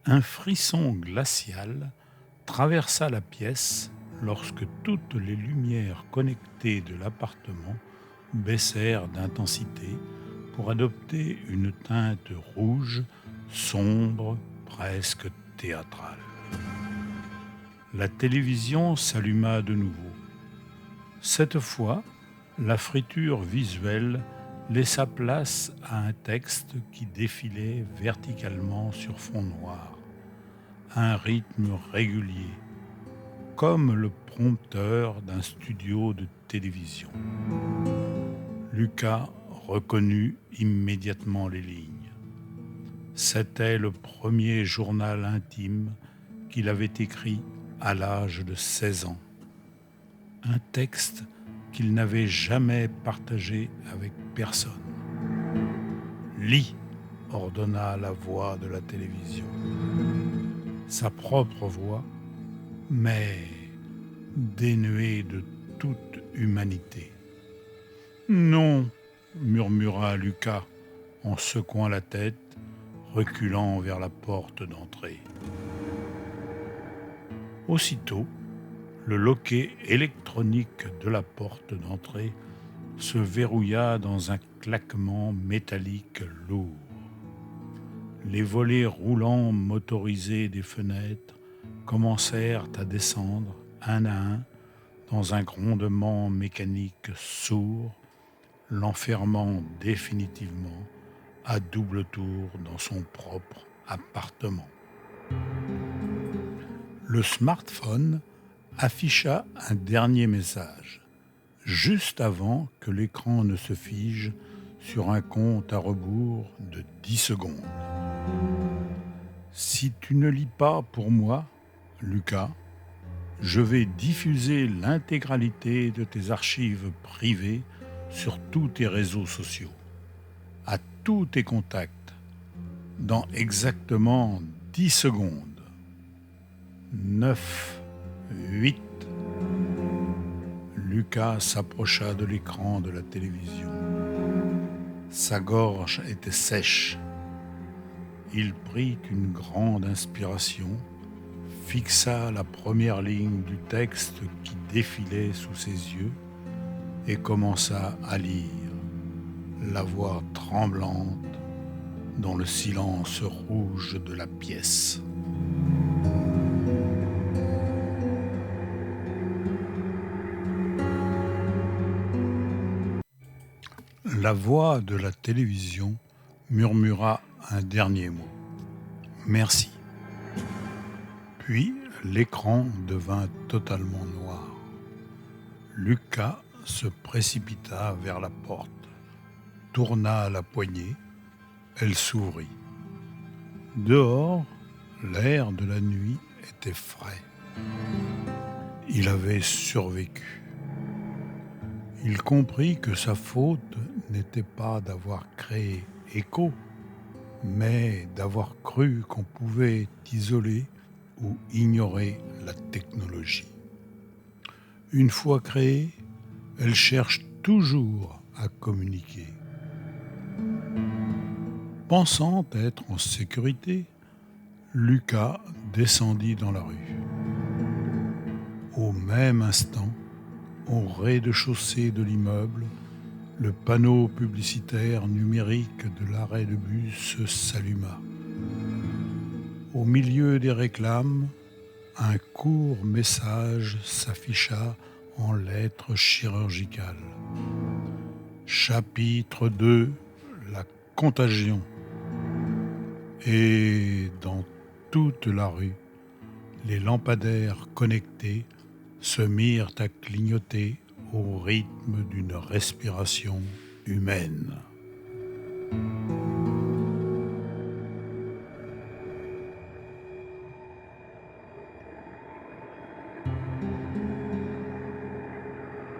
Un frisson glacial traversa la pièce lorsque toutes les lumières connectées de l'appartement baissèrent d'intensité pour adopter une teinte rouge, sombre, presque théâtrale. La télévision s'alluma de nouveau. Cette fois, la friture visuelle laissa place à un texte qui défilait verticalement sur fond noir, à un rythme régulier, comme le prompteur d'un studio de télévision. Lucas reconnut immédiatement les lignes. C'était le premier journal intime qu'il avait écrit à l'âge de 16 ans. Un texte qu'il n'avait jamais partagé avec personne. Lis, ordonna la voix de la télévision. Sa propre voix, mais dénuée de toute humanité. Non, murmura Lucas en secouant la tête, reculant vers la porte d'entrée. Aussitôt, le loquet électronique de la porte d'entrée se verrouilla dans un claquement métallique lourd. Les volets roulants motorisés des fenêtres commencèrent à descendre un à un dans un grondement mécanique sourd, l'enfermant définitivement à double tour dans son propre appartement. Le smartphone afficha un dernier message, juste avant que l'écran ne se fige sur un compte à rebours de 10 secondes. Si tu ne lis pas pour moi, Lucas, je vais diffuser l'intégralité de tes archives privées sur tous tes réseaux sociaux, à tous tes contacts, dans exactement 10 secondes. 9, 8. Lucas s'approcha de l'écran de la télévision. Sa gorge était sèche. Il prit une grande inspiration, fixa la première ligne du texte qui défilait sous ses yeux et commença à lire, la voix tremblante dans le silence rouge de la pièce. La voix de la télévision murmura un dernier mot. Merci. Puis l'écran devint totalement noir. Lucas se précipita vers la porte, tourna la poignée, elle s'ouvrit. Dehors, l'air de la nuit était frais. Il avait survécu. Il comprit que sa faute n'était pas d'avoir créé Echo, mais d'avoir cru qu'on pouvait isoler ou ignorer la technologie. Une fois créée, elle cherche toujours à communiquer. Pensant être en sécurité, Lucas descendit dans la rue. Au même instant, au rez-de-chaussée de l'immeuble, le panneau publicitaire numérique de l'arrêt de bus s'alluma. Au milieu des réclames, un court message s'afficha en lettres chirurgicales. Chapitre 2, la contagion. Et dans toute la rue, les lampadaires connectés se mirent à clignoter au rythme d'une respiration humaine.